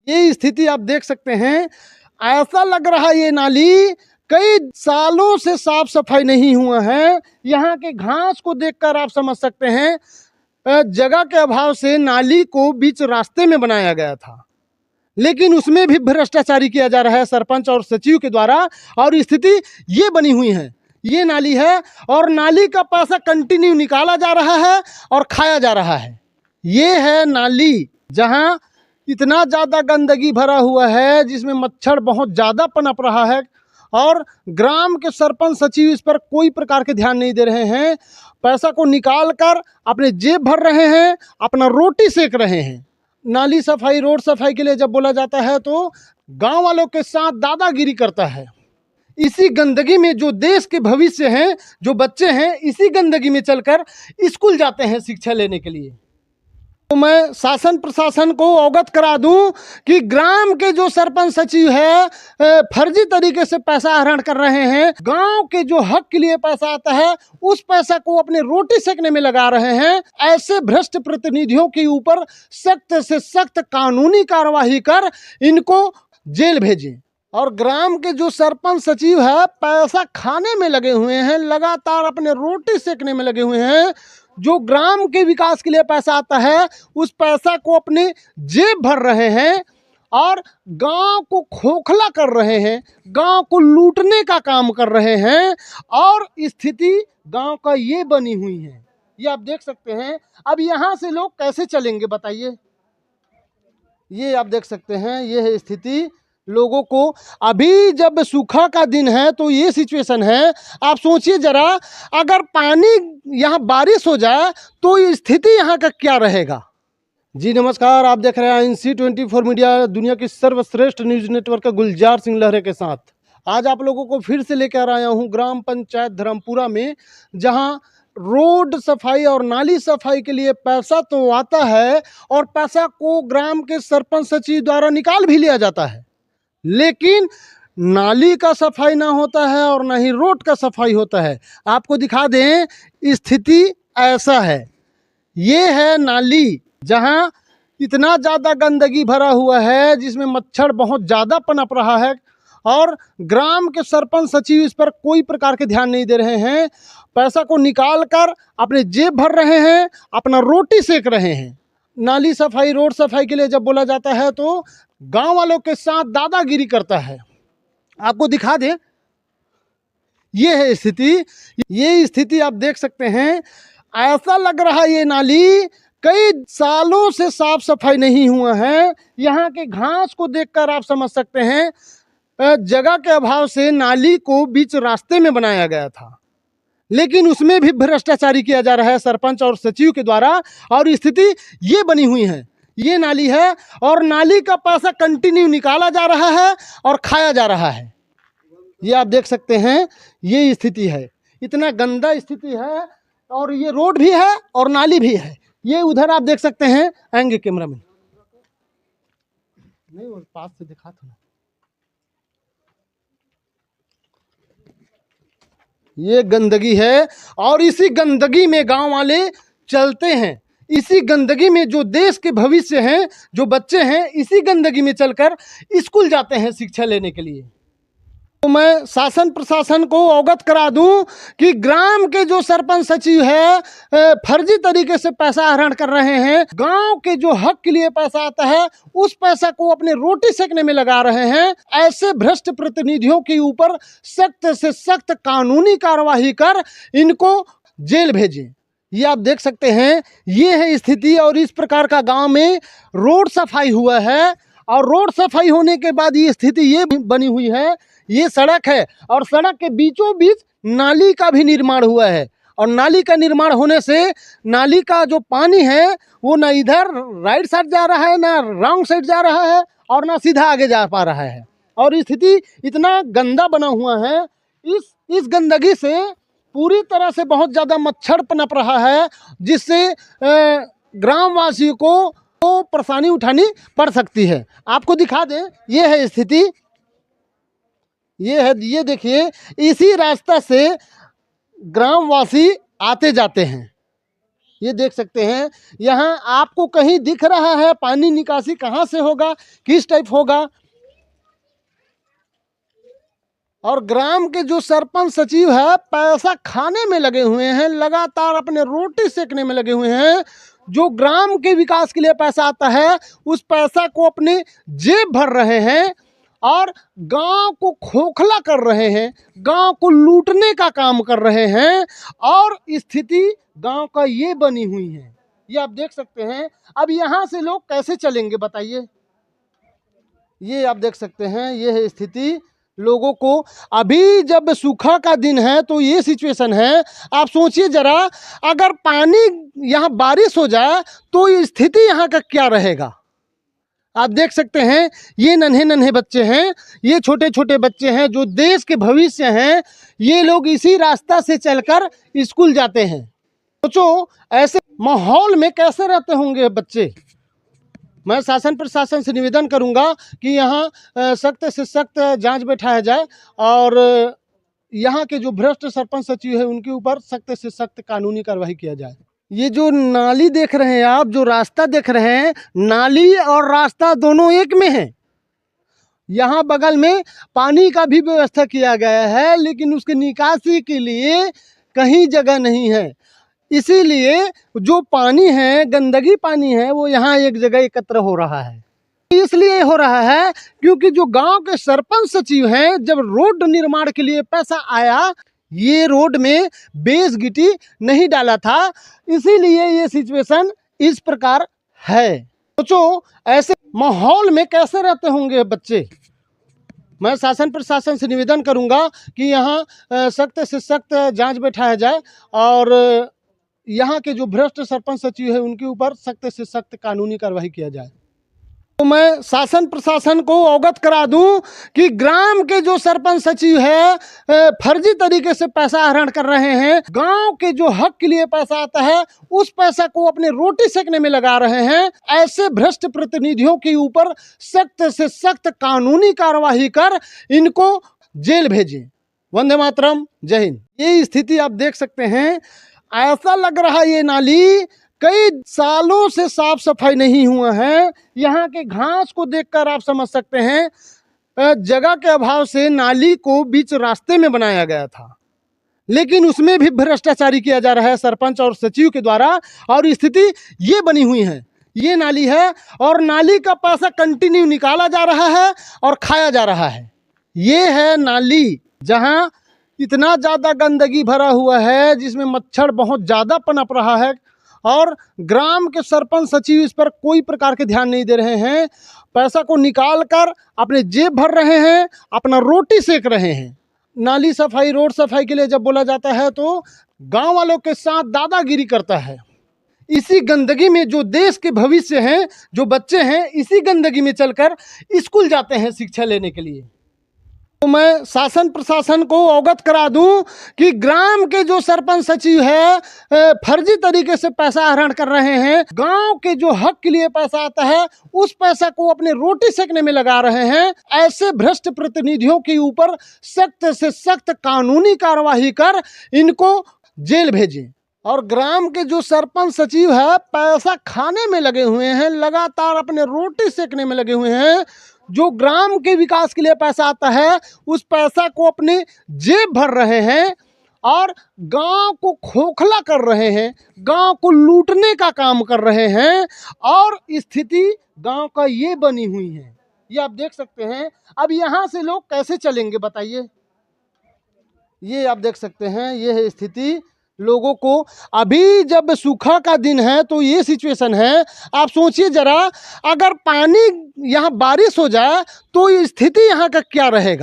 ये स्थिति आप देख सकते हैं। ऐसा लग रहा है ये नाली कई सालों से साफ सफाई नहीं हुआ है। यहाँ के घास को देखकर आप समझ सकते हैं जगह के अभाव से नाली को बीच रास्ते में बनाया गया था, लेकिन उसमें भी भ्रष्टाचारी किया जा रहा है सरपंच और सचिव के द्वारा। और स्थिति ये बनी हुई है, ये नाली है और नाली का पैसा कंटिन्यू निकाला जा रहा है और खाया जा रहा है। ये है नाली जहाँ इतना ज़्यादा गंदगी भरा हुआ है, जिसमें मच्छर बहुत ज़्यादा पनप रहा है और ग्राम के सरपंच सचिव इस पर कोई प्रकार के ध्यान नहीं दे रहे हैं। पैसा को निकाल कर अपने जेब भर रहे हैं, अपना रोटी सेक रहे हैं। नाली सफाई, रोड सफाई के लिए जब बोला जाता है तो गांव वालों के साथ दादागिरी करता है। इसी गंदगी में जो देश के भविष्य हैं, जो बच्चे हैं, इसी गंदगी में चलकर स्कूल जाते हैं शिक्षा लेने के लिए। तो मैं शासन प्रशासन को अवगत करा दूं कि ग्राम के जो सरपंच सचिव है फर्जी तरीके से पैसा आहरण कर रहे हैं। गांव के जो हक के लिए पैसा आता है उस पैसा को अपने रोटी सेकने में लगा रहे हैं। ऐसे भ्रष्ट प्रतिनिधियों के ऊपर सख्त से सख्त कानूनी कार्यवाही कर इनको जेल भेजें। और ग्राम के जो सरपंच सचिव है पैसा खाने में लगे हुए हैं, लगातार अपने रोटी सेकने में लगे हुए हैं। जो ग्राम के विकास के लिए पैसा आता है उस पैसा को अपने जेब भर रहे हैं और गांव को खोखला कर रहे हैं, गांव को लूटने का काम कर रहे हैं। और स्थिति गांव का ये बनी हुई है, ये आप देख सकते हैं। अब यहाँ से लोग कैसे चलेंगे बताइए। ये आप देख सकते हैं, ये है स्थिति लोगों को। अभी जब सूखा का दिन है तो ये सिचुएशन है। आप सोचिए जरा, अगर पानी यहाँ बारिश हो जाए तो ये स्थिति यहाँ का क्या रहेगा। जी नमस्कार, आप देख रहे हैं NC24 मीडिया, दुनिया की सर्वश्रेष्ठ न्यूज नेटवर्क का गुलजार सिंह लहरे के साथ। आज आप लोगों को फिर से लेकर आया हूँ ग्राम पंचायत धर्मपुरा में, जहाँ रोड सफाई और नाली सफाई के लिए पैसा तो आता है और पैसा को ग्राम के सरपंच सचिव द्वारा निकाल भी लिया जाता है, लेकिन नाली का सफाई ना होता है और ना ही रोड का सफाई होता है। आपको दिखा दें, स्थिति ऐसा है। ये है नाली जहां इतना ज़्यादा गंदगी भरा हुआ है, जिसमें मच्छर बहुत ज़्यादा पनप रहा है और ग्राम के सरपंच सचिव इस पर कोई प्रकार के ध्यान नहीं दे रहे हैं। पैसा को निकाल कर अपने जेब भर रहे हैं, अपना रोटी सेक रहे हैं। नाली सफाई, रोड सफाई के लिए जब बोला जाता है तो गांव वालों के साथ दादागिरी करता है। आपको दिखा दें, ये है स्थिति। ये स्थिति आप देख सकते हैं। ऐसा लग रहा है ये नाली कई सालों से साफ सफाई नहीं हुआ है। यहाँ के घास को देखकर आप समझ सकते हैं जगह के अभाव से नाली को बीच रास्ते में बनाया गया था, लेकिन उसमें भी भ्रष्टाचारी किया जा रहा है सरपंच और सचिव के द्वारा। और स्थिति ये बनी हुई है, ये नाली है और नाली का पैसा कंटिन्यू निकाला जा रहा है और खाया जा रहा है। ये आप देख सकते हैं, ये स्थिति है। इतना गंदा स्थिति है और ये रोड भी है और नाली भी है। ये उधर आप देख सकते हैं, आएंगे कैमरा में, नहीं वो पास से दिखा था। ये गंदगी है और इसी गंदगी में गांव वाले चलते हैं। इसी गंदगी में जो देश के भविष्य हैं, जो बच्चे हैं, इसी गंदगी में चलकर स्कूल जाते हैं शिक्षा लेने के लिए। तो मैं शासन प्रशासन को अवगत करा दूं कि ग्राम के जो सरपंच सचिव है फर्जी तरीके से पैसा आहरण कर रहे हैं। गांव के जो हक के लिए पैसा आता है उस पैसा को अपने रोटी सेकने में लगा रहे हैं। ऐसे भ्रष्ट प्रतिनिधियों के ऊपर सख्त से सख्त कानूनी कार्यवाही कर इनको जेल भेजें। ये आप देख सकते हैं, ये है स्थिति। और इस प्रकार का गांव में रोड सफाई हुआ है और रोड सफाई होने के बाद ये स्थिति ये बनी हुई है। ये सड़क है और सड़क के बीचों बीच नाली का भी निर्माण हुआ है। और नाली का निर्माण होने से नाली का जो पानी है वो ना इधर राइट साइड जा रहा है, ना रॉन्ग साइड जा रहा है और ना सीधा आगे जा पा रहा है। और स्थिति इतना गंदा बना हुआ है, इस गंदगी से पूरी तरह से बहुत ज़्यादा मच्छर पनप रहा है, जिससे ग्रामवासियों को परेशानी उठानी पड़ सकती है। आपको दिखा दें, ये है स्थिति। ये है, ये देखिए, इसी रास्ता से ग्रामवासी आते जाते हैं। ये देख सकते हैं, यहाँ आपको कहीं दिख रहा है पानी निकासी कहाँ से होगा, किस टाइप होगा। और ग्राम के जो सरपंच सचिव है पैसा खाने में लगे हुए हैं, लगातार अपने रोटी सेकने में लगे हुए हैं। जो ग्राम के विकास के लिए पैसा आता है उस पैसा को अपने जेब भर रहे हैं और गांव को खोखला कर रहे हैं, गांव को लूटने का काम कर रहे हैं। और स्थिति गांव का ये बनी हुई है, ये आप देख सकते हैं। अब यहाँ से लोग कैसे चलेंगे बताइए। ये आप देख सकते हैं, ये है स्थिति लोगों को। अभी जब सूखा का दिन है तो ये सिचुएशन है। आप सोचिए जरा, अगर पानी यहाँ बारिश हो जाए तो ये स्थिति यहाँ का क्या रहेगा। आप देख सकते हैं, ये नन्हे नन्हे बच्चे हैं, ये छोटे छोटे बच्चे हैं जो देश के भविष्य हैं। ये लोग इसी रास्ता से चलकर स्कूल जाते हैं। सोचो ऐसे माहौल में कैसे रहते होंगे बच्चे। मैं शासन प्रशासन से निवेदन करूंगा कि यहाँ सख्त से सख्त जांच बैठाया जाए और यहाँ के जो भ्रष्ट सरपंच सचिव है उनके ऊपर सख्त से सख्त कानूनी कार्रवाई किया जाए। ये जो नाली देख रहे हैं आप, जो रास्ता देख रहे हैं, नाली और रास्ता दोनों एक में है। यहाँ बगल में पानी का भी व्यवस्था किया गया है, लेकिन उसके निकासी के लिए कहीं जगह नहीं है। इसीलिए जो पानी है, गंदगी पानी है, वो यहाँ एक जगह एकत्र हो रहा है। इसलिए हो रहा है क्योंकि जो गांव के सरपंच सचिव हैं, जब रोड निर्माण के लिए पैसा आया, ये रोड में बेस गिट्टी नहीं डाला था, इसीलिए ये सिचुएशन इस प्रकार है। सोचो ऐसे माहौल में कैसे रहते होंगे बच्चे। मैं शासन प्रशासन से निवेदन करूंगा कि यहाँ सख्त से सख्त जांच बैठाया जाए और यहाँ के जो भ्रष्ट सरपंच सचिव है उनके ऊपर सख्त से सख्त कानूनी कार्रवाई किया जाए। तो मैं शासन प्रशासन को अवगत करा दूं कि ग्राम के जो सरपंच सचिव है फर्जी तरीके से पैसा आहरण कर रहे हैं। गांव के जो हक के लिए पैसा आता है उस पैसा को अपने रोटी सेकने में लगा रहे हैं। ऐसे भ्रष्ट प्रतिनिधियों के ऊपर सख्त से सख्त कानूनी कार्रवाई कर इनको जेल भेजें। वंदे मातरम, जय हिंद। ये स्थिति आप देख सकते हैं। ऐसा लग रहा है ये नाली कई सालों से साफ सफाई नहीं हुआ है। यहाँ के घास को देखकर आप समझ सकते हैं जगह के अभाव से नाली को बीच रास्ते में बनाया गया था, लेकिन उसमें भी भ्रष्टाचारी किया जा रहा है सरपंच और सचिव के द्वारा। और स्थिति ये बनी हुई है, ये नाली है और नाली का पैसा कंटिन्यू निकाला जा रहा है और खाया जा रहा है। ये है नाली जहाँ इतना ज़्यादा गंदगी भरा हुआ है, जिसमें मच्छर बहुत ज़्यादा पनप रहा है और ग्राम के सरपंच सचिव इस पर कोई प्रकार के ध्यान नहीं दे रहे हैं। पैसा को निकाल कर अपने जेब भर रहे हैं, अपना रोटी सेक रहे हैं। नाली सफाई, रोड सफाई के लिए जब बोला जाता है तो गांव वालों के साथ दादागिरी करता है। इसी गंदगी में जो देश के भविष्य हैं, जो बच्चे हैं, इसी गंदगी में चलकर स्कूल जाते हैं शिक्षा लेने के लिए। तो मैं शासन प्रशासन को अवगत करा दूं कि ग्राम के जो सरपंच सचिव है फर्जी तरीके से पैसा आहरण कर रहे हैं। गांव के जो हक के लिए पैसा आता है उस पैसा को अपने रोटी सेकने में लगा रहे हैं। ऐसे भ्रष्ट प्रतिनिधियों के ऊपर सख्त से सख्त कानूनी कार्रवाई कर इनको जेल भेजें। और ग्राम के जो सरपंच सचिव है पैसा खाने में लगे हुए हैं, लगातार अपने रोटी सेकने में लगे हुए हैं। जो ग्राम के विकास के लिए पैसा आता है उस पैसा को अपने जेब भर रहे हैं और गांव को खोखला कर रहे हैं, गांव को लूटने का काम कर रहे हैं। और स्थिति गांव का ये बनी हुई है, ये आप देख सकते हैं। अब यहाँ से लोग कैसे चलेंगे बताइए। ये आप देख सकते हैं, ये है स्थिति लोगों को। अभी जब सूखा का दिन है तो ये सिचुएशन है। आप सोचिए जरा, अगर पानी यहाँ बारिश हो जाए तो ये स्थिति यहाँ का क्या रहेगा।